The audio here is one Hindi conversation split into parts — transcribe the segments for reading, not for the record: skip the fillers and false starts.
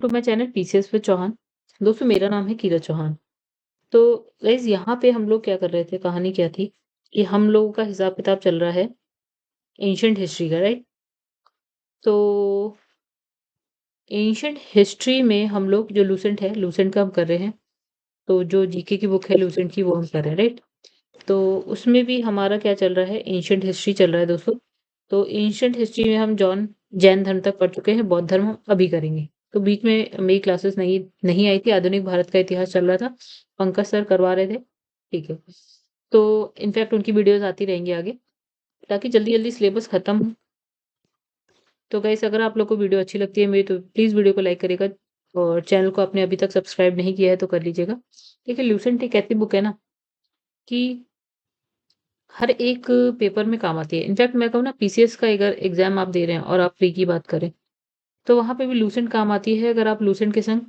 To my channel PCS with Chauhan. दोस्तों मेरा नाम है कीरत चौहान। तो गाइस यहाँ पे हम लोग क्या कर रहे थे, कहानी क्या थी कि हम लोगों का हिसाब किताब चल रहा है एंशिएंट हिस्ट्री का, राइट? तो एंशिएंट हिस्ट्री में हम लोग जो लूसेंट है, लूसेंट का हम कर रहे हैं। तो जो जीके की बुक है लूसेंट की, वो हम कर रहे हैं, राइट? तो उसमें भी हमारा क्या चल रहा है, एंशिएंट हिस्ट्री चल रहा है दोस्तों। तो एंशिएंट हिस्ट्री में हम जैन धर्म तक पढ़ चुके हैं, बौद्ध धर्म हम अभी करेंगे। तो बीच में मेरी क्लासेस नहीं नहीं आई थी, आधुनिक भारत का इतिहास चल रहा था, पंकज सर करवा रहे थे। ठीक है। तो इनफैक्ट उनकी वीडियोस आती रहेंगी आगे, ताकि जल्दी जल्दी सिलेबस खत्म हो। तो गाइस अगर आप लोग को वीडियो अच्छी लगती है मेरी, तो प्लीज़ वीडियो को लाइक करिएगा, और चैनल को आपने अभी तक सब्सक्राइब नहीं किया है तो कर लीजिएगा। देखिए लूसेंट एक ऐसी बुक है ना कि हर एक पेपर में काम आती है। इनफैक्ट मैं कहूँ ना, पीसीएस का अगर एग्ज़ाम आप दे रहे हैं और आप प्री की बात करें, तो वहाँ पे भी लूसेंट काम आती है, अगर आप लूसेंट के संग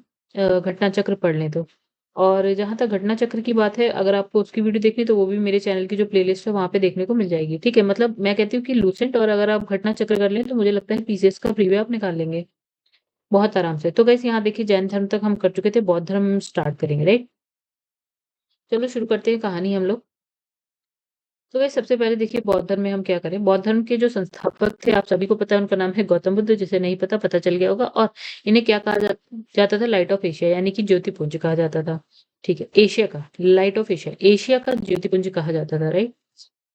घटना चक्र पढ़ लें तो। और जहाँ तक घटना चक्र की बात है, अगर आपको उसकी वीडियो देखनी है तो वो भी मेरे चैनल की जो प्लेलिस्ट है वहाँ पे देखने को मिल जाएगी। ठीक है? मतलब मैं कहती हूँ कि लूसेंट और अगर आप घटना चक्र कर लें तो मुझे लगता है पीसीएस का प्रीव्यू आप निकाल लेंगे बहुत आराम से। तो गाइस यहाँ देखिए, जैन धर्म तक हम कर चुके थे, बौद्ध धर्म स्टार्ट करेंगे, राइट? चलो शुरू करते हैं कहानी हम लोग। तो गाइस सबसे पहले देखिए, बौद्ध धर्म में हम क्या करें। बौद्ध धर्म के जो संस्थापक थे आप सभी को पता है, उनका नाम है गौतम बुद्ध। जिसे नहीं पता, पता चल गया होगा। और इन्हें क्या कहा जाता था, लाइट ऑफ एशिया, यानी कि ज्योतिपुंज कहा जाता था। ठीक है, एशिया का लाइट ऑफ एशिया, एशिया का ज्योतिपुंज कहा जाता था, राइट?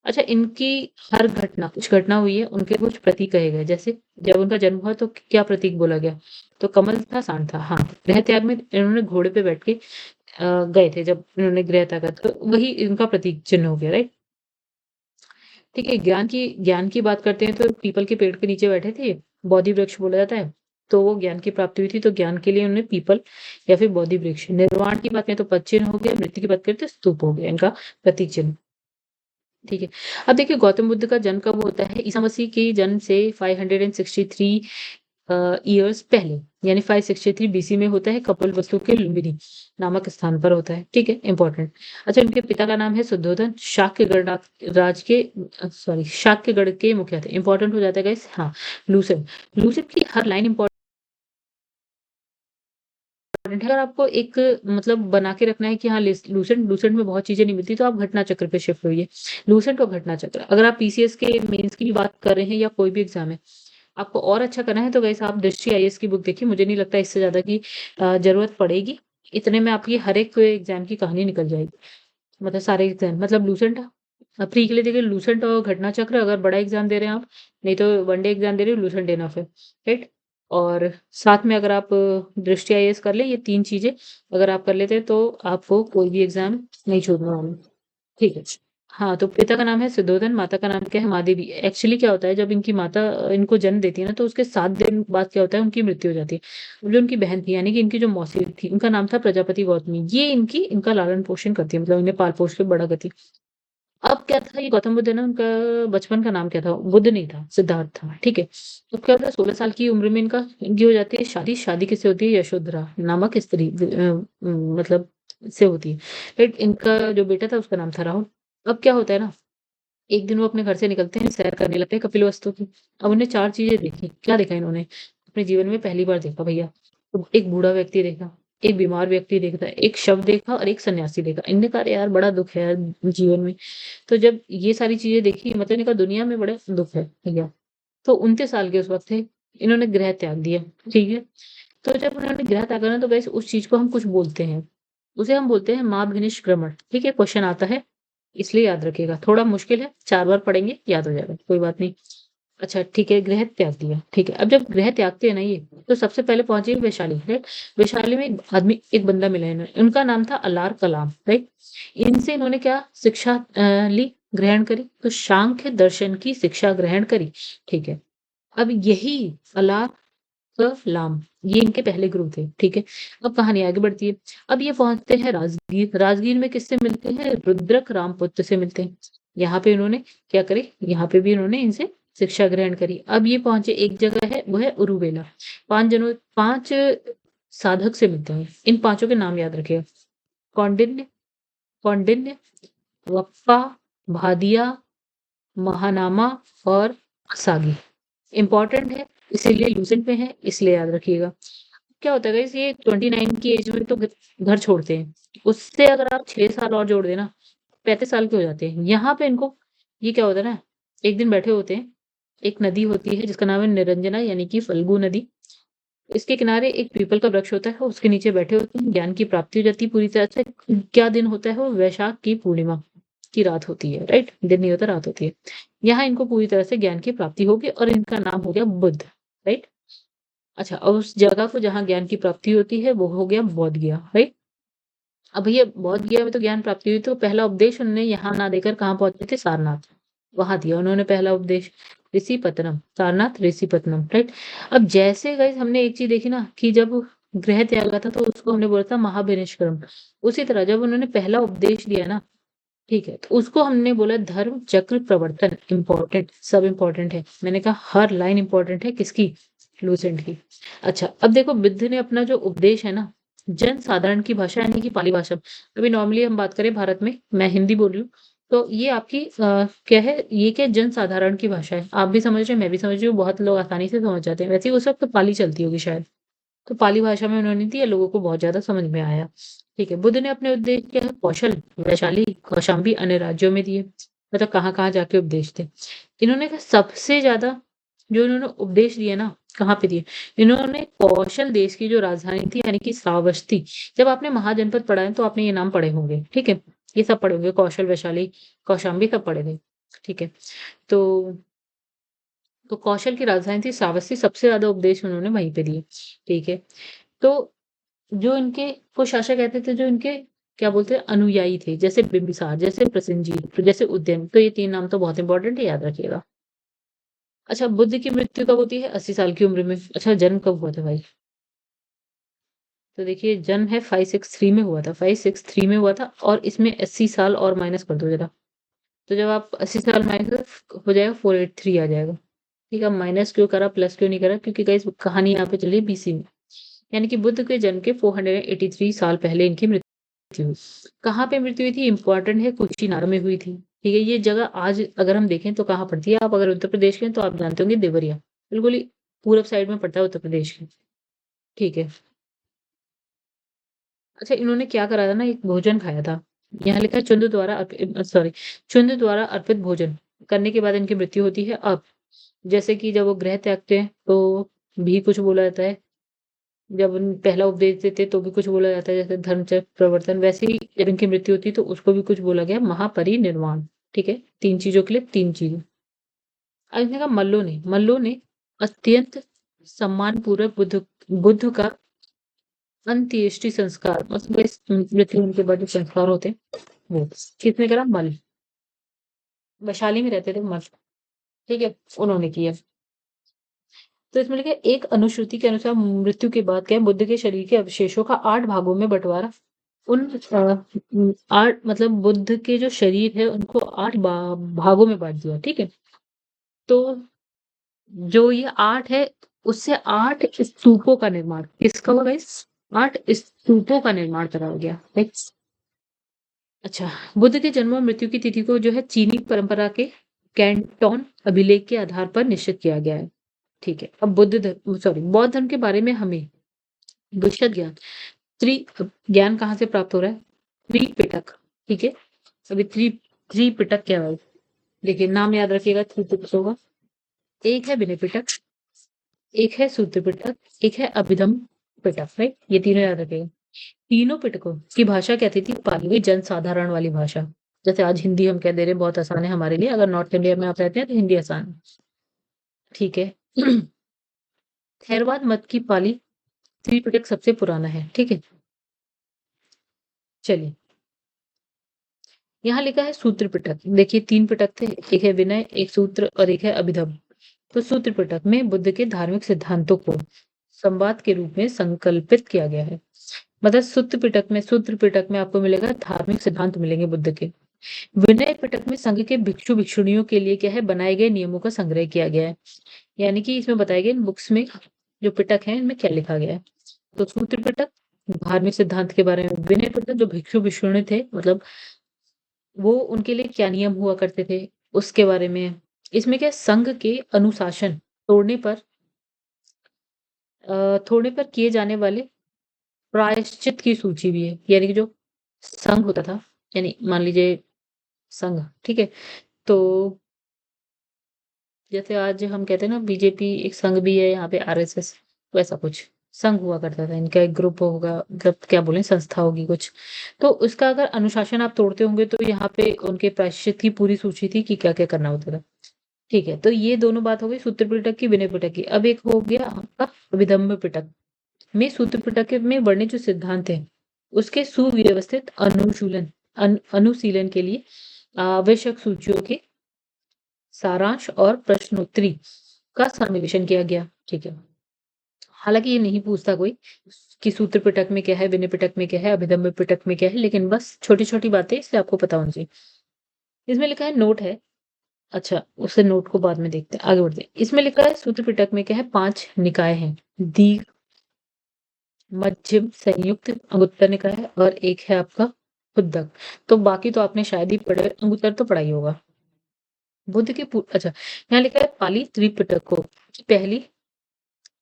अच्छा, इनकी हर घटना, कुछ घटना हुई है, उनके कुछ प्रतीक कहे गए। जैसे जब उनका जन्म हुआ तो क्या प्रतीक बोला गया, तो कमल था, सांड था। हाँ, गृह त्याग में इन्होंने घोड़े पे बैठ के गए थे, जब इन्होंने गृह त्यागा तो वही इनका प्रतीक चिन्ह हो गया, राइट? ठीक है, ज्ञान की बात करते हैं तो पीपल के पेड़ के नीचे बैठे थे, बोधि वृक्ष बोला जाता है। तो वो ज्ञान की प्राप्ति हुई थी, तो ज्ञान के लिए उन्होंने पीपल या फिर बोधि वृक्ष। निर्वाण की बात करें तो पद चिन्ह हो गया, मृत्यु की बात करें तो स्तूप हो गया इनका प्रतीक चिन्ह। ठीक है। अब देखिए, गौतम बुद्ध का जन्म कब होता है, ईसा मसीह के जन्म से 563 ईयर्स पहले, यानी 563 बीसी में होता है। कपिलवस्तु के लुम्बिनी नामक स्थान पर होता है। ठीक है, इंपॉर्टेंट। अच्छा, इनके पिता का नाम है शुद्धोधन, शाक्यगढ़ के मुखिया थे। इंपॉर्टेंट हो जाता है गाइस। हाँ, लूसेंट, लूसेंट की हर लाइन इंपॉर्टेंट है। अगर आपको एक मतलब बना के रखना है कि हाँ, लूसेंट लूसेंट में बहुत चीजें नहीं मिलती, तो आप घटना चक्र पे शिफ्ट होइए। लूसेंट और घटना चक्र, अगर आप पीसीएस के मेंस की भी बात कर रहे हैं या कोई भी एग्जाम है, आपको और अच्छा करना है, तो गाइस आप दृष्टि आईएएस की बुक देखिए। मुझे नहीं लगता इससे ज़्यादा की ज़रूरत पड़ेगी। इतने में आपकी हर एक एग्ज़ाम की कहानी निकल जाएगी। मतलब सारे एग्ज़ाम, मतलब लूसेंट प्री के लिए देखिए, लूसेंट और घटना चक्र। अगर बड़ा एग्ज़ाम दे रहे हैं आप, नहीं तो वनडे एग्ज़ाम दे रहे हो, लूसेंट इनफ है, राइट? और साथ में अगर आप दृष्टि आईएएस कर लें, ये 3 चीज़ें अगर आप कर लेते हैं, तो आपको कोई भी एग्ज़ाम नहीं छोड़ना होगा। ठीक है। हाँ, तो पिता का नाम है सुद्धोधन, माता का नाम क्या है, महादेवी। एक्चुअली क्या होता है, जब इनकी माता इनको जन्म देती है ना, तो उसके 7 दिन बाद क्या होता है, उनकी मृत्यु हो जाती है। जो उनकी बहन थी, यानी कि इनकी जो मौसी थी, उनका नाम था प्रजापति गौतमी। ये इनका लालन-पोषण करती है, मतलब इन्हें पाल-पोष के बड़ा करती है। अब क्या था, ये गौतम बुद्ध है ना, उनका बचपन का नाम क्या था, बुद्ध नहीं था, सिद्धार्थ था। ठीक है। तो क्या होता है, 16 साल की उम्र में इनकी हो जाती है शादी। शादी किससे होती है, यशोधरा नामक स्त्री मतलब से होती है, राइट? इनका जो बेटा था उसका नाम था राहुल। अब क्या होता है ना, एक दिन वो अपने घर से निकलते हैं, सैर करने लगते हैं कपिलवस्तु की। अब उन्हें 4 चीज़ें देखी। क्या देखा इन्होंने? अपने जीवन में पहली बार देखा भैया। तो एक बूढ़ा व्यक्ति देखा, एक बीमार व्यक्ति देखा, एक शव देखा और एक सन्यासी देखा। इनने कहा, अरे यार बड़ा दुःख है यार जीवन में। तो जब ये सारी चीज़ें देखी, मतलब इन्हें कहा दुनिया में बड़ा दुःख है भैया। तो 29 साल के उस वक़्त थे, इन्होंने गृह त्याग दिया। ठीक है? तो जब उन्होंने गृह त्यागा ना, तो गाइस उस चीज़ को हम कुछ बोलते हैं। उसे हम बोलते हैं माँ-भनिष्क्रमण। ठीक है? क्वेश्चन आता है, इसलिए याद रखिएगा। थोड़ा मुश्किल है, 4 बार पढ़ेंगे याद हो जाएगा, कोई बात नहीं। अच्छा ठीक है, गृह त्याग दिया। ठीक है, अब जब गृह त्यागते हैं ना ये, तो सबसे पहले पहुँचे वैशाली, राइट? वैशाली में एक बंदा मिला इन्हें, उनका नाम था अलार कलाम, राइट? इनसे इन्होंने क्या शिक्षा ली, ग्रहण करी, तो सांख्य दर्शन की शिक्षा ग्रहण करी। ठीक है। अब यही अलार लाम, ये इनके पहले गुरु थे। ठीक है। अब कहानी आगे बढ़ती है। अब ये पहुंचते हैं राजगीर। राजगीर में किससे मिलते हैं, रुद्रक रामपुत्र से मिलते हैं। यहाँ पे इन्होंने क्या करे, यहाँ पे भी इन्होंने इनसे शिक्षा ग्रहण करी। अब ये पहुंचे एक जगह है, वो है उरुवेला। 5 साधक से मिलते हैं। इन पांचों के नाम याद रखिएगा। कौंडिन्य, कौंडिन्य, वप्पा, भादिया, महानामा और असागी। इम्पोर्टेंट है, इसीलिए लूसेंट में है, इसलिए याद रखिएगा। क्या होता है गाइस, ये 29 की एज में तो घर छोड़ते हैं। उससे अगर आप 6 साल और जोड़ देना, 35 साल के हो जाते हैं। यहाँ पे इनको ये क्या होता है ना, एक दिन बैठे होते हैं, एक नदी होती है जिसका नाम है निरंजना यानी कि फल्गु नदी। इसके किनारे एक पीपल का वृक्ष होता है, उसके नीचे बैठे होते हैं, ज्ञान की प्राप्ति हो जाती है पूरी तरह से। क्या दिन होता है वो? वैशाख की पूर्णिमा की रात होती है, राइट? दिन नहीं होता, रात होती है। यहाँ इनको पूरी तरह से ज्ञान की प्राप्ति होगी और इनका नाम हो गया बुद्ध, राइट? अच्छा, और उस जगह को जहाँ ज्ञान की प्राप्ति होती है वो हो गया बोध गया, राइट? अब भैया बोध गया में तो ज्ञान प्राप्ति हुई, तो पहला उपदेश उन्होंने यहाँ ना देकर कहाँ पहुंचे थे? सारनाथ। वहां दिया उन्होंने पहला उपदेश, ऋषिपत्तनम, सारनाथ ऋषिपत्तनम, राइट? अब जैसे गाइस हमने एक चीज देखी ना कि जब ग्रह त्यागा था तो उसको हमने बोला था महाविनिष्क्रम। उसी तरह जब उन्होंने पहला उपदेश दिया ना, ठीक है, तो उसको हमने बोला धर्म चक्र प्रवर्तन। इंपॉर्टेंट, सब इंपॉर्टेंट है। मैंने कहा हर लाइन इंपॉर्टेंट है, किसकी? लूसेंट की। अच्छा, अब देखो बुद्ध ने अपना जो उपदेश है ना, जन साधारण की भाषा यानी कि पाली भाषा। अभी नॉर्मली हम बात करें भारत में, मैं हिंदी बोल रही हूँ, तो ये आपकी क्या है, ये क्या जन साधारण की भाषा है। आप भी समझ रहे हैं, मैं भी समझ रही हूँ, बहुत लोग आसानी से समझ जाते हैं। वैसे ही उस वक्त तो पाली चलती होगी शायद, तो पाली भाषा में उन्होंने दिया, लोगों को बहुत ज्यादा समझ में आया। ठीक है, बुद्ध ने अपने उद्देश्य क्या है, कौशल, वैशाली, कौशाम्बी, अन्य राज्यों में दिए। मतलब कहाँ कहाँ जाके उपदेश थे। इन्होंने कहा सबसे ज्यादा जो इन्होंने उपदेश दिए ना, कहाँ पे दिए? इन्होंने कौशल देश की जो राजधानी थी यानी कि श्रावस्ती। जब आपने महाजनपद पढ़ा है तो आपने ये नाम पढ़े होंगे, ठीक है? ये सब पढ़े होंगे, कौशल, वैशाली, कौशाम्बी, सब पढ़े थे। ठीक है, तो कौशल की राजधानी थी श्रावस्ती, सबसे ज्यादा उपदेश उन्होंने वहीं पे दिए। ठीक है, तो जो इनके को शासक कहते थे, जो इनके क्या बोलते हैं अनुयायी थे, जैसे बिंबिसार, जैसे प्रसेनजीत, तो जैसे उदयन, तो ये 3 नाम तो बहुत इंपॉर्टेंट है, याद रखिएगा। अच्छा, बुद्ध की मृत्यु कब होती है? 80 साल की उम्र में। अच्छा, जन्म कब हुआ था भाई? तो देखिए जन्म है 563 में हुआ था, 563 में हुआ था, और इसमें 80 साल और माइनस कर दो जरा। तो जब आप 80 साल माइनस हो जाएगा 483 आ जाएगा। ठीक है, माइनस क्यों करा, प्लस क्यों नहीं करा? क्योंकि गाइस कहानी यहाँ पे चली बीसी में। यानी कि बुद्ध के जन्म के 483 साल पहले इनकी मृत्यु हुई। कहाँ पे मृत्यु हुई थी? इंपॉर्टेंट है, कुशीनगर में हुई थी। ठीक है, ये जगह आज अगर हम देखें तो कहाँ पड़ती है? आप अगर उत्तर प्रदेश के हैं तो आप जानते होंगे, देवरिया, बिल्कुल ही पूरब साइड में पड़ता है उत्तर प्रदेश के। ठीक है, अच्छा, इन्होंने क्या करा था ना, एक भोजन खाया था। यहाँ लिखा है चुंद द्वारा अर्पित, सॉरी, चुंद द्वारा अर्पित भोजन करने के बाद इनकी मृत्यु होती है। अब जैसे कि जब वो गृह त्यागते हैं तो भी कुछ बोला जाता है, जब पहला उपदेश देते तो भी कुछ बोला जाता है, जैसे धर्मचक्र प्रवर्तन। वैसे ही जब इनकी मृत्यु होती है तो उसको भी कुछ बोला गया, महापरिनिर्वाण। ठीक है, 3 चीजों के लिए 3 चीजें। अब इसने कहा मल्लों ने अत्यंत सम्मान पूर्वक बुद्ध बुद्ध का अंत्येष्टि संस्कार, मतलब इस मृत्यु होने के बाद जो संस्कार होते हैं वो किसने करा? मल, वैशाली में रहते थे मल। ठीक है, उन्होंने किया। तो इसमें लिखा है, एक अनुश्रुति के अनुसार मृत्यु के बाद क्या है, बुद्ध के शरीर के अवशेषों का 8 भागों में बंटवारा। उन 8 मतलब बुद्ध के जो शरीर है उनको 8 भागों में बांट दिया। ठीक है, तो जो ये 8 है, उससे 8 स्तूपों का निर्माण किसका हुआ गाइस? 8 स्तूपों का निर्माण कराया गया, राइट? अच्छा, बुद्ध के जन्म और मृत्यु की तिथि को जो है चीनी परंपरा के कैंटोन अभिलेख के आधार पर निश्चित किया गया है। ठीक है, अब बौद्ध धर्म के बारे में हमें विशद ज्ञान, त्रि ज्ञान कहाँ से प्राप्त हो रहा है? त्रिपिटक। ठीक है, अभी त्रिपिटक क्या है? देखिए नाम याद रखिएगा त्रिपिटकों का। एक है विनय पिटक, एक है सूत्र पिटक, एक है अभिधम पिटक, राइट? ये तीनों याद रखिएगा। तीनों पिटकों की भाषा क्या थी? पाली हुई जनसाधारण वाली भाषा। जैसे आज हिंदी हम कह दे रहे हैं, बहुत आसान है हमारे लिए, अगर नॉर्थ इंडिया में आप रहते हैं तो हिंदी आसान है। ठीक है, थेरवाद मत की पाली त्रिपिटक सबसे पुराना है। ठीक है, चलिए, यहाँ लिखा है सूत्र पिटक। देखिए 3 पिटक थे, एक है विनय, एक सूत्र और एक है अभिधम। तो सूत्र पिटक में बुद्ध के धार्मिक सिद्धांतों को संवाद के रूप में संकल्पित किया गया है। मतलब सूत्र पिटक में आपको मिलेगा धार्मिक सिद्धांत मिलेंगे बुद्ध के। विनय पिटक में संघ के भिक्षु भिक्षुणियों के लिए क्या है, बनाए गए नियमों का संग्रह किया गया है। यानी कि इसमें बताए गए बुक्स में जो पिटक है इनमें क्या लिखा गया है। तो सूत्र पिटक धार्मिक सिद्धांत के बारे में, विनय पिटक जो भिक्षु भिक्षुणी थे, मतलब वो उनके लिए क्या नियम हुआ करते थे उसके बारे में। इसमें क्या संघ के अनुशासन तोड़ने पर थोड़े पर किए जाने वाले प्रायश्चित की सूची भी है। यानी कि जो संघ होता था, यानी मान लीजिए संघ, ठीक है? तो जैसे आज हम कहते हैं ना बीजेपी एक संघ भी है, यहाँ पे आरएसएस, वैसा कुछ संघ हुआ करता था। इनका एक ग्रुप होगा, मतलब क्या बोलें, संस्था होगी कुछ। तो उसका अगर अनुशासन आप तोड़ते होंगे तो यहाँ पे उनके प्रायश्चित की पूरी सूची थी कि क्या-क्या करना होता था। ठीक है, तो ये दोनों बात हो गई सूत्र पिटक की, विनय पिटक की। अब एक हो गया आपका विदम्भ पिटक। में सूत्र पिटक में वर्णित जो सिद्धांत है, उसके सुव्यवस्थित अनुशीलन के लिए आवश्यक सूचियों के सारांश और प्रश्नोत्तरी का सन्निवेशन किया गया। ठीक है, हालांकि ये नहीं पूछता कोई कि सूत्र पिटक में क्या है, विनय पिटक में क्या है, अभिधम्म पिटक में क्या है, लेकिन बस छोटी छोटी बातें इसलिए आपको पता होनी चाहिए। इसमें लिखा है नोट है। अच्छा, उसे नोट को बाद में देखते हैं, आगे बढ़ते हैं। इसमें लिखा है सूत्र पिटक में क्या है, 5 निकाय हैं। दीर्घ, मध्यम, संयुक्त, अंगुत्तर निकाय है और एक है आपका खुद्दक। तो बाकी तो आपने शायद ही पढ़े, अंगुत्तर तो पढ़ा ही होगा। बुद्ध के अच्छा, यहाँ लिखा है पाली त्रिपिटक की पहली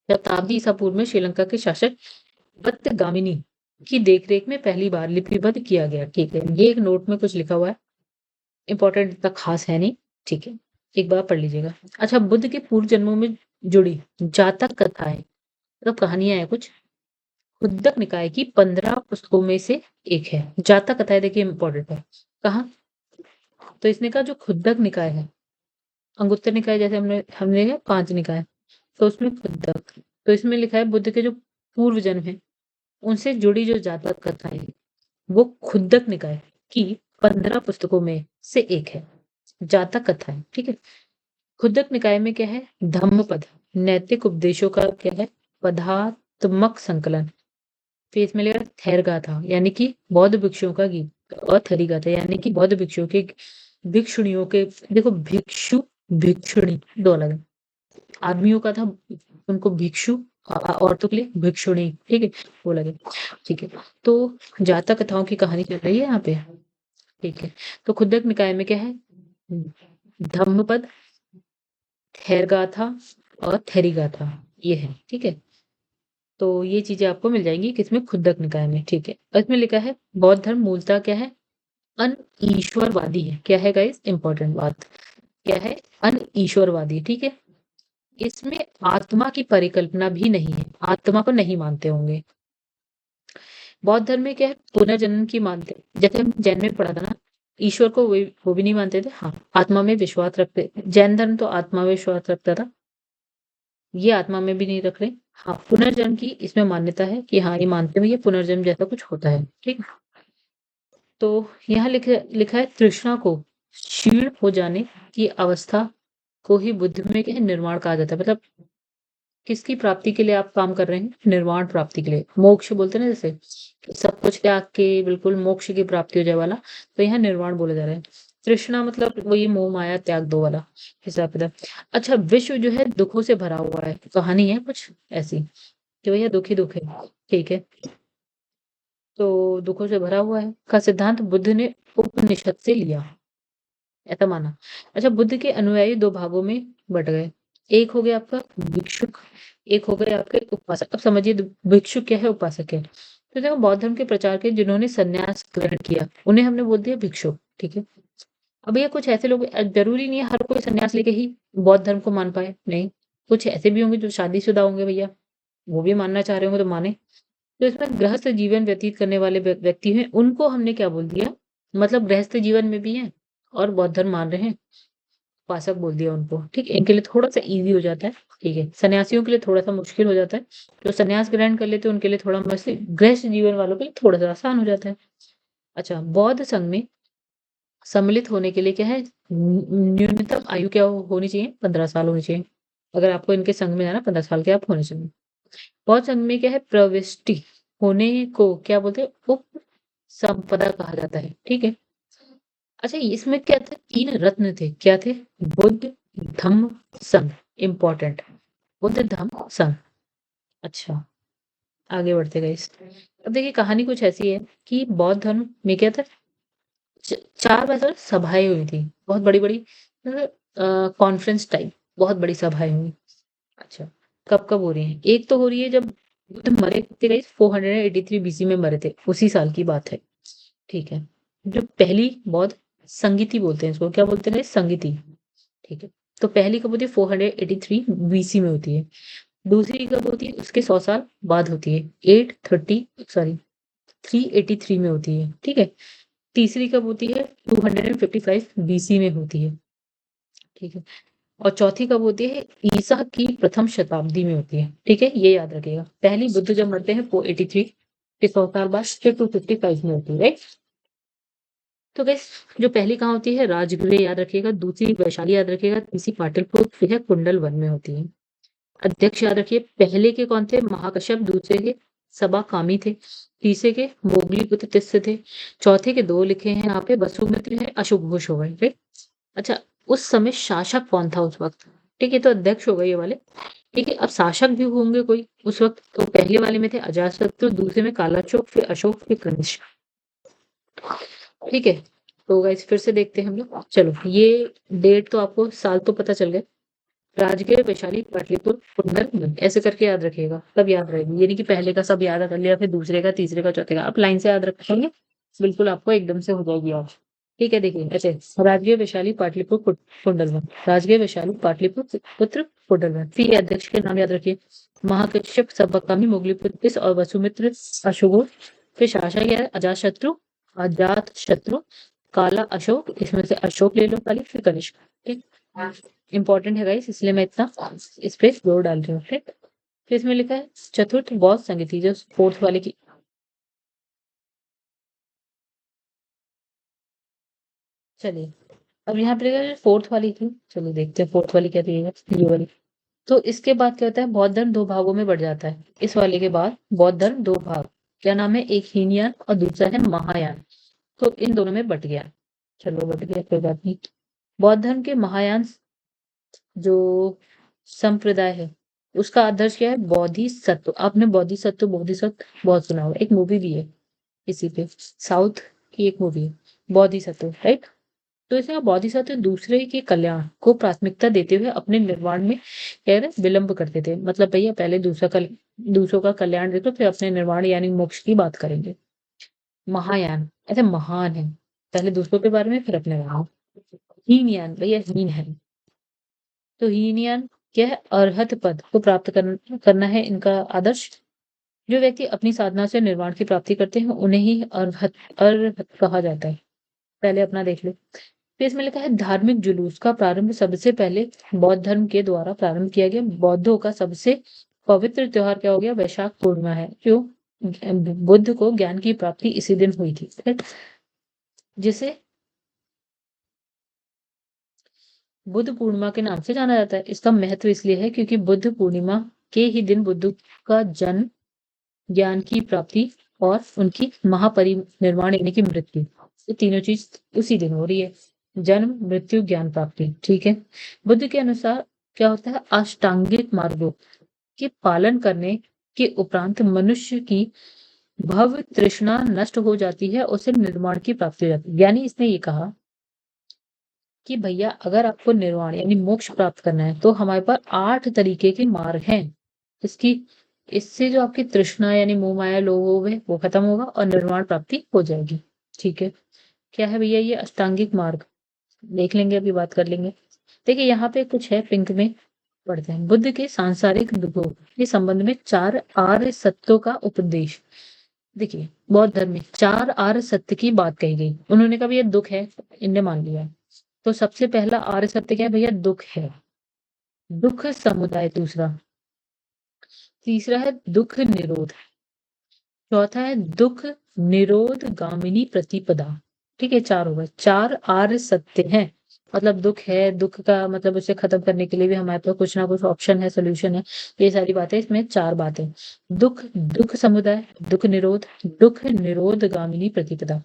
शताब्दी ईसा पूर्व में श्रीलंका के शासक वत्तगामिनी की देखरेख में पहली बार लिपिबद्ध किया गया। ठीक है, ये एक नोट में कुछ लिखा हुआ है, इंपॉर्टेंट इतना खास है नहीं। ठीक है, एक बार पढ़ लीजिएगा। अच्छा, बुद्ध के पूर्व जन्मों में जुड़ी जातक कथाएं, मतलब कहानियां हैं कुछ, खुद्दक निकाय की 15 पुस्तकों में से एक है। जातक कथाएं देखिए इंपॉर्टेंट है, कहाँ? तो इसने कहा जो खुद्दक निकाय है, अंगुत्तर निकाय जैसे हमने हमने 5 निकाय, तो उसमें खुद्दक, तो इसमें लिखा है बुद्ध के जो पूर्व जन्म है उनसे जुड़ी जो जातक कथाएं हैं, वो खुद्दक निकाय की 15 पुस्तकों में से एक है, जातक कथाएं। ठीक है, खुद्दक निकाय में क्या है, धम्मपद, नैतिक उपदेशों का क्या है, पदात्मक संकलन। फिर इसमें लिखा है थेर गाथा, यानी कि बौद्ध भिक्षुओं का गीत, और थेरी गाथा यानी कि बौद्ध भिक्षुओं के, भिक्षुणियों के, देखो भिक्षु भिक्षुणी दो अलग है। आदमियों का था उनको भिक्षु, औरतों के लिए भिक्षुणी। ठीक है, वो लगे। ठीक है, तो जातक कथाओं की कहानी चल रही है यहाँ पे। ठीक है, तो खुद्दक निकाय में क्या है, धम्मपद, थेर गाथा और थेरी गाथा, ये है। ठीक है, तो ये चीजें आपको मिल जाएंगी किसमें, खुद्दक निकाय में। ठीक है, और इसमें लिखा है बौद्ध धर्म मूलतः क्या है, अनईश्वरवादी है। क्या है गाइस, इंपॉर्टेंट बात, क्या है, अनईश्वरवादी। ठीक है, इसमें आत्मा की परिकल्पना भी नहीं है, आत्मा को नहीं मानते होंगे। बौद्ध धर्म में क्या है, पुनर्जन्म की मानते, जैसे हम जैन में पढ़ा था ना, ईश्वर को वो भी नहीं मानते थे, हाँ आत्मा में विश्वास रखते। जैन धर्म तो आत्मा में विश्वास रखता था, ये आत्मा में भी नहीं रख रहे। हाँ, पुनर्जन्म की इसमें मान्यता है कि हाँ ये मानते हुए ये पुनर्जन्म जैसा कुछ होता है। ठीक, तो यहाँ लिखा है तृष्णा को क्षीण हो जाने की अवस्था को ही बुद्ध में क्या है, निर्वाण कहा जाता है। मतलब किसकी प्राप्ति के लिए आप काम कर रहे हैं, निर्वाण प्राप्ति के लिए, मोक्ष बोलते हैं ना, जैसे सब कुछ त्याग के बिल्कुल मोक्ष की प्राप्ति हो जाए वाला, तो यहाँ निर्वाण बोला जा रहा है। तृष्णा मतलब वही मोह माया त्याग दो वाला हिसाब किताब। अच्छा, विश्व जो है दुखों से भरा हुआ है, कहानी है कुछ ऐसी कि भैया दुख ही दुख है। ठीक है, तो दुखों से भरा हुआ है का सिद्धांत बुद्ध ने उपनिषद से लिया, ऐसा माना। अच्छा, बुद्ध के अनुयायी 2 भागों में बँट गए। एक हो गया आपका भिक्षुक, एक हो गए आपके उपासक। अब समझिए भिक्षुक क्या है, उपासक क्या है। तो देखो बौद्ध धर्म के प्रचार के जिन्होंने संन्यास ग्रहण किया, उन्हें हमने बोल दिया भिक्षुक। ठीक है, अब ये कुछ ऐसे लोग, ज़रूरी नहीं है हर कोई संन्यास लेके ही बौद्ध धर्म को मान पाए, नहीं। कुछ ऐसे भी होंगे जो शादीशुदा होंगे भैया, वो भी मानना चाह रहे होंगे तो माने। तो इसमें गृहस्थ जीवन व्यतीत करने वाले व्यक्ति हैं, उनको हमने क्या बोल दिया, मतलब गृहस्थ जीवन में भी हैं और बौद्ध धर्म मान रहे हैं, उपासक बोल दिया उनको। ठीक है, इनके लिए थोड़ा-सा ईज़ी हो जाता है। ठीक है, सन्यासियों के लिए थोड़ा-सा मुश्किल हो जाता है। जो सन्यास ग्रहण कर लेते हैं उनके लिए थोड़ा गृहस्थ जीवन वालों के लिए थोड़ा-सा आसान हो जाता है। अच्छा, बौद्ध संघ में सम्मिलित होने के लिए क्या है, न्यूनतम आयु क्या होनी चाहिए, 15 साल होनी चाहिए। अगर आपको इनके संघ में जाना 15 साल के आप होने चाहिए। बौद्ध संघ में क्या है, प्रविष्टि होने को क्या बोलते हैं, उपसंपदा कहा जाता है। ठीक है, अच्छा इसमें क्या था, 3 रत्न थे, क्या थे, बुद्ध, धम्म, संघ। इम्पोर्टेंट, बुद्ध, धम्म, संघ। अच्छा, आगे बढ़ते गए। अब देखिए कहानी कुछ ऐसी है कि बौद्ध धर्म में क्या था, 4 वैसे सभाएं हुई थी, बहुत बड़ी-बड़ी, मतलब कॉन्फ्रेंस टाइप, बहुत बड़ी सभाएं हुई। अच्छा, कब कब हो रही है? एक तो हो रही है जब बुद्ध मरे थे गाइस 483 बीसी में मरे थे, उसी साल की बात है। ठीक है। जो पहली बौद्ध संगीति बोलते हैं इसको, क्या बोलते हैं? संगीति। ठीक है। तो पहली कब होती है? 483 बीसी में होती है। दूसरी कब होती है? उसके 100 साल बाद होती है। 830 सॉरी 383 में होती है। ठीक है। तीसरी कब होती है? 255 बीसी में होती है। ठीक है। और चौथी कब होती है? ईसा की प्रथम शताब्दी में होती है। ठीक है, ये याद रखिएगा। पहली बुद्ध जब मरते हैं 483 के 100 साल बाद, फिर 255 में होती है, राइट। तो गैस जो पहली कहाँ होती है? राजगृह याद रखिएगा, दूसरी वैशाली याद रखिएगा, तीसरी पाटलिपुत्र है कुंडल वन में होती है। अध्यक्ष याद रखिए, पहले के कौन थे? महाकश्यप, दूसरे के सबा कामी थे, तीसरे के मोगलीपुत्र तिस्स थे, चौथे के दो लिखे हैं यहाँ पे, वसुमित्र है, अशोक घोष हो गए, राइट। अच्छा, उस समय शासक कौन था उस वक्त? ठीक है, तो अध्यक्ष हो गए ये वाले। ठीक है, अब शासक भी होंगे कोई उस वक्त, तो पहले वाले में थे अजातशत्रु, दूसरे में कालाशोक, फिर अशोक, फिर कनिष्क। ठीक है, तो गाइस फिर से देखते हैं हम लोग। चलो, ये डेट तो आपको, साल तो पता चल गए। राजगीर, वैशाली, पाटलिपुत्र, कुंडल, ऐसे करके याद रखिएगा, तब याद रहेगी। ये नहीं कि पहले का सब याद कर लिया, फिर दूसरे का, तीसरे का, चौथे का। आप लाइन से याद रखेंगे, बिल्कुल आपको एकदम से हो जाएगी याद। ठीक है, देखिए ऐसे। राजगीर, वैशाली, पाटलिपुत्र, कुंडल, राजगीर, वैशाली, पाटलिपुत्र पुत्र कुंडल। फिर ये अध्यक्ष के नाम याद रखिए, महाकश्यप, सब्बकामी, मोगलीपुत्र और वसुमित्र, अशोक। फिर शासक है अजात शत्रु, काला अशोक, इसमें से अशोक ले लो खाली, फिर कनिष्क। ठीक, इंपॉर्टेंट है गाइस, इसलिए मैं इतना इस पे जोर डाल रही हूँ। ठीक, फिर इसमें लिखा है चतुर्थ बौद्ध संगीति, जो फोर्थ वाले की। चलिए, अब यहाँ पे लिखा है फोर्थ वाली थी, चलिए देखते हैं फोर्थ वाली क्या थी, ये वाली। तो इसके बाद क्या होता है? बौद्ध धर्म दो भागों में बढ़ जाता है। इस वाले के बाद बौद्ध धर्म दो भाग, क्या नाम है? एक हीनयान और दूसरा है महायान। तो इन दोनों में बट गया। चलो बट गया, कोई बात नहीं। बौद्ध धर्म के महायान जो संप्रदाय है, उसका आदर्श क्या है? बोधिसत्व। आपने बोधिसत्व बहुत सुना होगा, एक मूवी भी है इसी पे, साउथ की एक मूवी है बोधिसत्व, राइट। तो इसमें बोधिसत्व दूसरे के कल्याण को प्राथमिकता देते हुए अपने निर्माण में कह रहे विलंब करते थे। मतलब भैया पहले दूसरों का कल्याण देखो, फिर अपने निर्माण यानी मोक्ष की बात करेंगे। महायान ऐसे महान है, पहले दूसरों के बारे में, फिर अपने बारे में। हीनयान भैया हीन है। तो हीनयान क्या है? अरहत पद को प्राप्त करना है इनका आदर्श। जो व्यक्ति अपनी साधना से निर्वाण की प्राप्ति करते हैं, उन्हें ही अरहत कहा जाता है। पहले अपना देख लो। फिर इसमें लिखा है धार्मिक जुलूस का प्रारंभ सबसे पहले बौद्ध धर्म के द्वारा प्रारंभ किया गया। बौद्धों का सबसे पवित्र त्योहार क्या हो गया? वैशाख पूर्णिमा है, जो बुद्ध को ज्ञान की प्राप्ति इसी दिन हुई थी, जिसे बुद्ध पूर्णिमा के नाम से जाना जाता है। इसका महत्व इसलिए है क्योंकि बुद्ध पूर्णिमा के ही दिन बुद्ध का जन्म, ज्ञान की प्राप्ति और उनकी महापरिनिर्वाण यानी कि मृत्यु, ये तीनों चीज उसी दिन हो रही है। जन्म, मृत्यु, ज्ञान प्राप्ति। ठीक है। बुद्ध के अनुसार क्या होता है? अष्टांगिक मार्गों के पालन करने के उपरांत मनुष्य की भव तृष्णा नष्ट हो जाती है, उसे निर्वाण की प्राप्ति हो जाती है। यानी इसने ये कहा कि भैया अगर आपको निर्वाण यानी मोक्ष प्राप्त करना है, तो हमारे पास 8 तरीके के मार्ग हैं। इसकी इससे जो आपकी तृष्णा यानी मोह माया लोभ है वो खत्म होगा और निर्वाण प्राप्ति हो जाएगी। ठीक है। क्या है भैया? ये अष्टांगिक मार्ग देख लेंगे, अभी बात कर लेंगे। देखिए यहाँ पे कुछ है, पिंक में पढ़ते हैं। बुद्ध के सांसारिक दुखों के संबंध में 4 आर्य सत्यों का उपदेश। देखिए बौद्ध धर्म में 4 आर्य सत्य की बात कही गई। उन्होंने कहा ये दुख है, इनने मान लिया। तो सबसे पहला आर्य सत्य क्या है भैया? दुख है। दुख समुदाय दूसरा, तीसरा है दुख निरोध, चौथा है दुख निरोध गामिनी प्रतिपदा। ठीक है, 4 हो गए। 4 आर्य सत्य हैं। मतलब दुख है, दुख का मतलब उसे खत्म करने के लिए भी हमारे पास कुछ ना कुछ ऑप्शन है, सोल्यूशन है। ये सारी बातें, इसमें 4 बातें। दुख, दुख समुदाय, दुख निरोध गामिनी प्रतिपदा।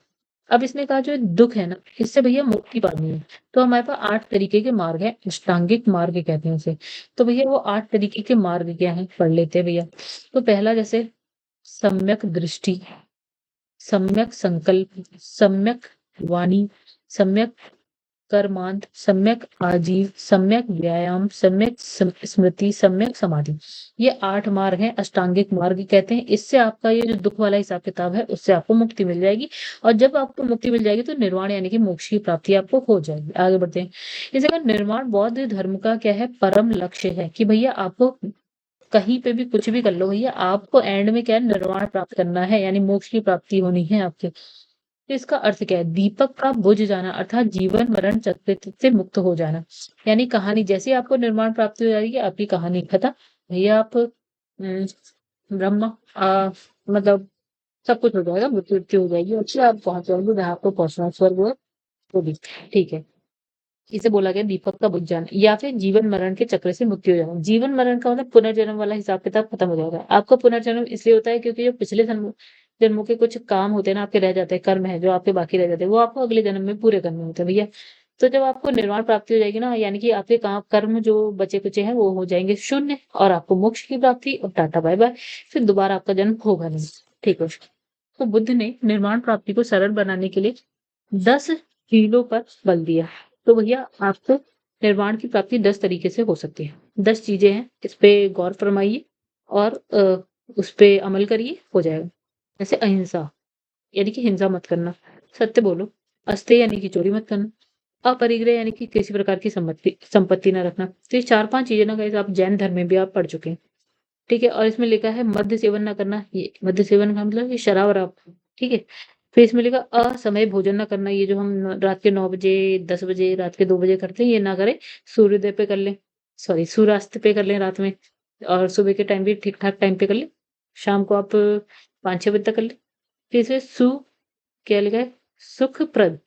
अब इसने कहा जो दुख है ना, इससे भैया मुक्ति पानी है। तो हमारे पास 8 तरीके के मार्ग हैं, अष्टांगिक मार्ग कहते हैं उसे। तो भैया वो 8 तरीके के मार्ग क्या हैं, पढ़ लेते हैं भैया। तो पहला जैसे सम्यक दृष्टि, सम्यक संकल्प, सम्यक वाणी, सम्यक कर्मांत, सम्यक आजीव, सम्यक व्यायाम, सम्यक स्मृति, सम्यक समाधि। ये 8 मार्ग हैं, अष्टांगिक मार्ग कहते हैं। इससे आपका ये जो दुख वाला हिसाब किताब है, उससे आपको मुक्ति मिल जाएगी। और जब आपको मुक्ति मिल जाएगी तो निर्वाण यानी कि मोक्ष की प्राप्ति आपको हो जाएगी। आगे बढ़ते हैं। इस जगह निर्वाण बौद्ध धर्म का क्या है, परम लक्ष्य है कि भैया आपको कहीं पे भी कुछ भी कर लो भैया, आपको एंड में क्या है, निर्वाण प्राप्त करना है, यानी मोक्ष की प्राप्ति होनी है आपके। तो इसका अर्थ क्या है, दीपक का बुझ जाना अर्थात जीवन मरण चक्र से मुक्त हो जाना। यानी कहानी जैसे आपको निर्माण प्राप्ति हो जाएगी, आपकी कहानी खत्म भैया। आप ब्रह्म मतलब सब कुछ हो जाएगा, मृत्यु हो जाएगी और फिर आप पहुंच जाएंगे जहाँ आपको पहुंचना है, स्वर्ग और वो भी। ठीक है, इसे बोला गया दीपक का बुझ जाना या फिर जीवन मरण के चक्र से मुक्ति हो जाना। जीवन मरण का मतलब पुनर्जन्म वाला हिसाब किताब खत्म हो जाएगा। आपका पुनर्जन्म इसलिए होता है क्योंकि जो पिछले जन्मों के कुछ काम होते हैं ना, आपके रह जाते हैं, कर्म है जो आपके बाकी रह जाते हैं, वो आपको अगले जन्म में पूरे करने होते हैं भैया। तो जब आपको निर्वाण प्राप्ति हो जाएगी ना, यानी कि आपके काम कर्म जो बचे कुचे हैं वो हो जाएंगे शून्य और आपको मोक्ष की प्राप्ति और टाटा बाय बाय। फिर दोबारा आपका जन्म होगा नहीं। ठीक है, तो बुद्ध ने निर्वाण प्राप्ति को सरल बनाने के लिए 10 हीलों पर बल दिया। तो भैया आपको निर्वाण की प्राप्ति 10 तरीके से हो सकती है। 10 चीजें हैं, इस पे गौर फरमाइए और उस पे अमल करिए, हो जाएगा। जैसे अहिंसा यानी कि हिंसा मत करना, सत्य बोलो, अस्तेय यानी कि चोरी मत करना, अपरिग्रह यानी कि किसी प्रकार की संपत्ति ना रखना। तो ये 4-5 चीजें ना गाइस आप जैन धर्म में भी आप पढ़ चुके हैं। ठीक है, और इसमें लिखा है मद्य सेवन ना करना, ये मद्य सेवन का मतलब ये शराब वराब। ठीक है, फिर इसमें लिखा असमय भोजन ना करना, ये जो हम रात के 9 बजे 10 बजे रात के 2 बजे करते हैं ये ना करें। सूर्योदय पे कर लें, सॉरी सूर्यास्त पे कर लें रात में, और सुबह के टाइम भी ठीक ठाक टाइम पे कर लें। शाम को आप 5-6 बजे तक कर लें। फिर इसमें क्या लिखा है, सुखप्रद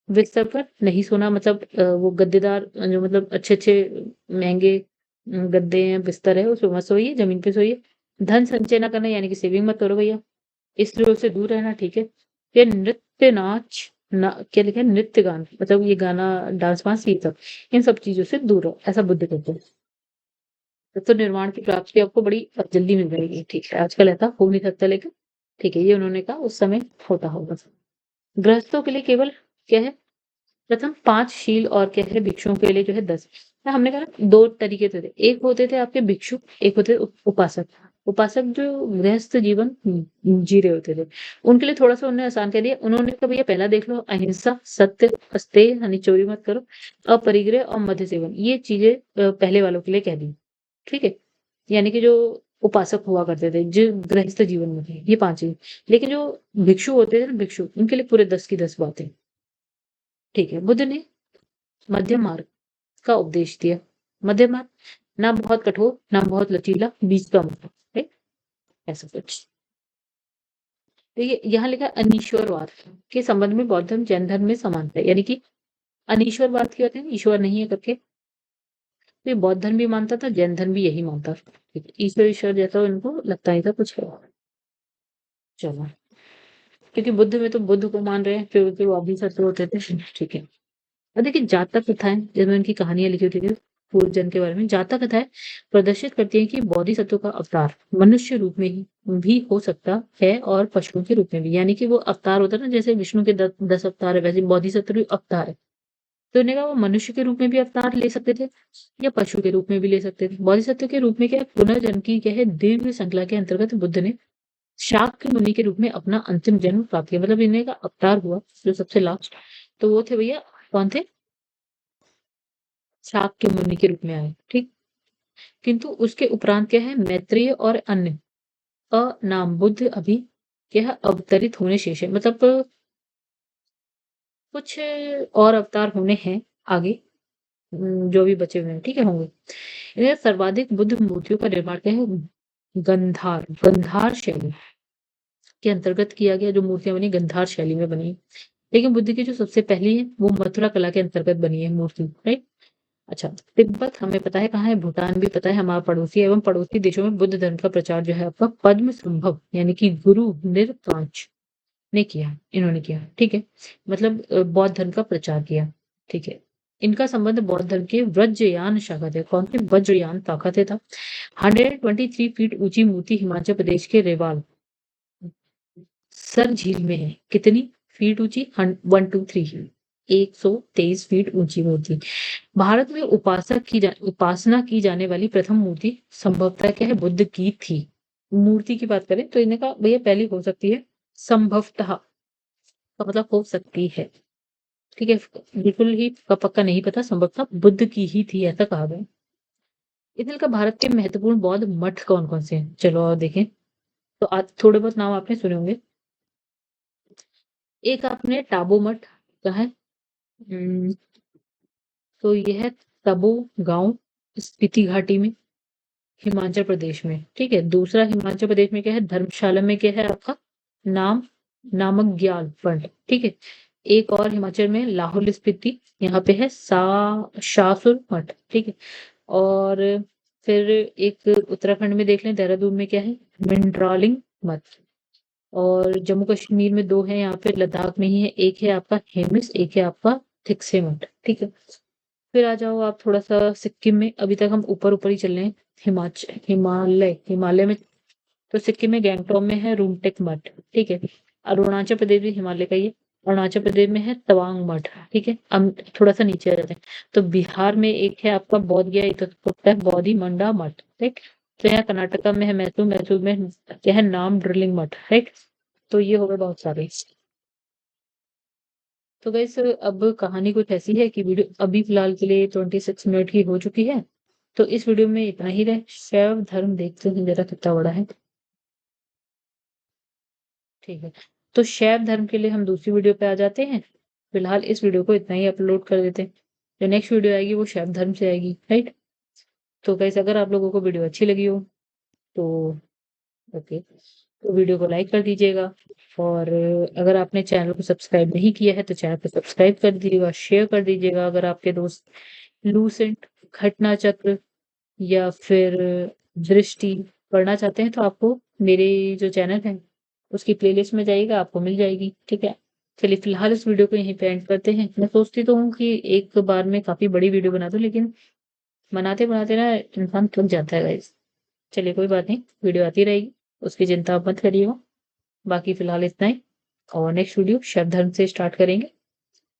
बिस्तर पर नहीं सोना, मतलब वो गद्देदार जो मतलब अच्छे अच्छे महंगे गद्दे हैं बिस्तर है, उसपे मत सोइए, जमीन पे सोइए। धन संचय ना करना यानी कि सेविंग मत करो भैया, इस लोग से दूर रहना। ठीक है, फिर नृत्य नाच ना, क्या लिखा है, नृत्य गान मतलब ये गाना डांस वांस ये सब, इन सब चीजों से दूर रहो, ऐसा बुद्ध कहते हैं। तो निर्वाण की प्राप्ति आपको बड़ी जल्दी मिल जाएगी। ठीक है, आजकल ऐसा हो नहीं सकता लेकिन ठीक है, ये उन्होंने कहा उस समय होता होगा। गृहस्थों के लिए केवल क्या है, प्रथम 5 शील और क्या है भिक्षुओं के लिए जो है 10। हमने कहा ना 2 तरीके थे, एक होते थे आपके भिक्षु, एक होते उपासक। उपासक जो गृहस्थ जीवन जी रहे होते थे, उनके लिए थोड़ा-सा उन्होंने आसान कर दिया। उन्होंने कहा भैया पहला देख लो, अहिंसा, सत्य, अस्तेय यानी चोरी मत करो, अपरिग्रह और मद्य सेवन, ये चीजें पहले वालों के लिए कह दी। ठीक है, यानी कि जो उपासक हुआ करते थे, जो गृहस्थ जीवन में थे, ये 5 चीजें। लेकिन जो भिक्षु होते थे ना, भिक्षु, उनके लिए पूरे 10 की 10 बातें। ठीक है, बुद्ध ने मध्यम मार्ग का उपदेश दिया। मध्यम मार्ग, ना बहुत कठोर ना बहुत लचीला, बीच का मतलब, राइट, ऐसा कुछ। देखिए यहाँ लिखा है अनीश्वरवाद के संबंध में बौद्ध धर्म जैन धर्म में समानता है, यानी कि अनीश्वरवाद की होते हैं, ईश्वर नहीं है करके। तो ये बौद्ध धर्म भी मानता था, जैन धर्म भी यही मानता था। ठीक है, ईश्वर ईश्वर जैसा इनको लगता नहीं था कुछ है। चलो, क्योंकि बुद्ध में तो बुद्ध को मान रहे हैं, फिर वो अभी सत्य होते थे। ठीक है, और देखिए जातक कथाएं, जिसमें उनकी कहानियां लिखी होती थी पूर्व जन्म के बारे में, जातक कथाएं प्रदर्शित करती हैं कि बोधिसत्व का अवतार मनुष्य रूप में ही भी हो सकता है और पशुओं के रूप में भी, यानी कि वो अवतार होता है ना, जैसे विष्णु के 10 अवतार है, वैसे बोधिसत्व भी अवतार है। तो उन्होंने कहा वो मनुष्य के रूप में भी अवतार ले सकते थे या पशु के रूप में भी ले सकते थे। बोधिसत्व के रूप में क्या है, पुनर्जन्म की क्या है दीर्घ श्रृंखला के अंतर्गत बुद्ध ने शाक्य मुनि के रूप में अपना अंतिम जन्म प्राप्त किया, मतलब इन्हें का अवतार हुआ जो सबसे लास्ट, तो वो थे भैया, कौन थे, शाक्य मुनि के रूप में आए। ठीक, किंतु उसके उपरांत क्या है, मैत्रेय और अन्य अनाम बुद्ध अभी क्या है, अवतरित होने शेष है, मतलब कुछ और अवतार होने हैं आगे, जो भी बचे हुए हैं, ठीक है, होंगे। इन्हें सर्वाधिक बुद्ध मूर्तियों का निर्माण क्या है, गंधार शैली के अंतर्गत किया गया, जो मूर्तियां बनी गंधार शैली में बनी। लेकिन बुद्ध की जो सबसे पहली है वो मथुरा कला के अंतर्गत बनी है मूर्ति, राइट। अच्छा, तिब्बत हमें पता है कहाँ है, भूटान भी पता है, हमारा पड़ोसी एवं पड़ोसी देशों में बुद्ध धर्म का प्रचार जो है आपका पद्म संभव यानी कि गुरु निरकांच ने किया, इन्होंने किया। ठीक है, मतलब बौद्ध धर्म का प्रचार किया। ठीक है, इनका संबंध बौद्ध धर्म के वज्रयान शाखा थे। कौन थे, वज्रयान शाखा थे था। 123 फीट ऊंची मूर्ति हिमाचल प्रदेश के रेवाल सर झील में है। कितनी फीट ऊंची, 123। 123 फीट ऊंची मूर्ति। भारत में उपासना की जाने वाली प्रथम मूर्ति संभवतः क्या है, बुद्ध की थी। मूर्ति की बात करें तो इन्हें कहा भैया पहली हो सकती है, संभवतः का मतलब हो सकती है, ठीक है, बिल्कुल ही पक्का नहीं पता, संभवतः बुद्ध की ही थी ऐसा कहा गया। इधर का भारत के महत्वपूर्ण बौद्ध मठ कौन कौन से हैं, चलो और देखें। तो आज थोड़े बहुत नाम आपने सुने होंगे। एक आपने टाबू मठ का है, हम्म, तो यह है तबो गांव, स्पीति घाटी में, हिमाचल प्रदेश में, ठीक है। दूसरा हिमाचल प्रदेश में क्या है, धर्मशाला में क्या है आपका, नाम नामक ग्याल फंड, ठीक है। एक और हिमाचल में लाहौल स्पीति, यहाँ पे है शाहसुर मठ, ठीक है। और फिर एक उत्तराखंड में देख लें, देहरादून में क्या है, मिंड्रालिंग मठ। और जम्मू कश्मीर में दो है, यहाँ पे लद्दाख में ही है, एक है आपका हेमिस, एक है आपका थिक्से मठ, ठीक है। फिर आ जाओ आप थोड़ा सा सिक्किम में, अभी तक हम ऊपर ऊपर ही चल रहे हैं। हिमालय में तो सिक्किम में गैंगटॉक में है रूमटेक मठ, ठीक है। अरुणाचल प्रदेश भी हिमालय का ही है, अरुणाचल प्रदेश में है तवांग मठ, ठीक है। हम थोड़ा सा नीचे आ जाते हैं, तो बिहार में एक है आपका बौद्ध गया, एक होता है बौद्धि मंडा मठ, ठीक। तो यहाँ कर्नाटका में है मैसूर, मैसूर में क्या है, नाम ड्रिलिंग मठ, राइट। तो ये हो गए बहुत सारे। तो गाइस अब कहानी कुछ ऐसी है कि वीडियो अभी फिलहाल के लिए 26 मिनट की हो चुकी है, तो इस वीडियो में इतना ही रहे। शैव धर्म देखते हैं जरा कितना बड़ा है, ठीक है। तो शैव धर्म के लिए हम दूसरी वीडियो पे आ जाते हैं, फिलहाल इस वीडियो को इतना ही अपलोड कर देते हैं। जो नेक्स्ट वीडियो आएगी वो शैव धर्म से आएगी, राइट। तो गाइस अगर आप लोगों को वीडियो अच्छी लगी हो तो ओके, तो वीडियो को लाइक कर दीजिएगा। और अगर आपने चैनल को सब्सक्राइब नहीं किया है तो चैनल को सब्सक्राइब कर दीजिएगा, शेयर कर दीजिएगा। अगर आपके दोस्त लूसेंट, घटना चक्र या फिर दृष्टि पढ़ना चाहते हैं तो आपको मेरे जो चैनल है उसकी प्लेलिस्ट में जाइएगा, आपको मिल जाएगी, ठीक है। चलिए फिलहाल इस वीडियो को यहीं पे एंड करते हैं। मैं सोचती तो हूँ कि एक बार में काफी बड़ी वीडियो बना दूं, लेकिन बनाते बनाते ना इंसान थक जाता है गाइस। चलिए कोई बात नहीं, वीडियो आती रहेगी, उसकी चिंता आप मत करिएगा। बाकी फिलहाल इतना ही, और नेक्स्ट वीडियो शब्द धर्म से स्टार्ट करेंगे।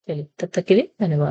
चलिए तब तक के लिए धन्यवाद।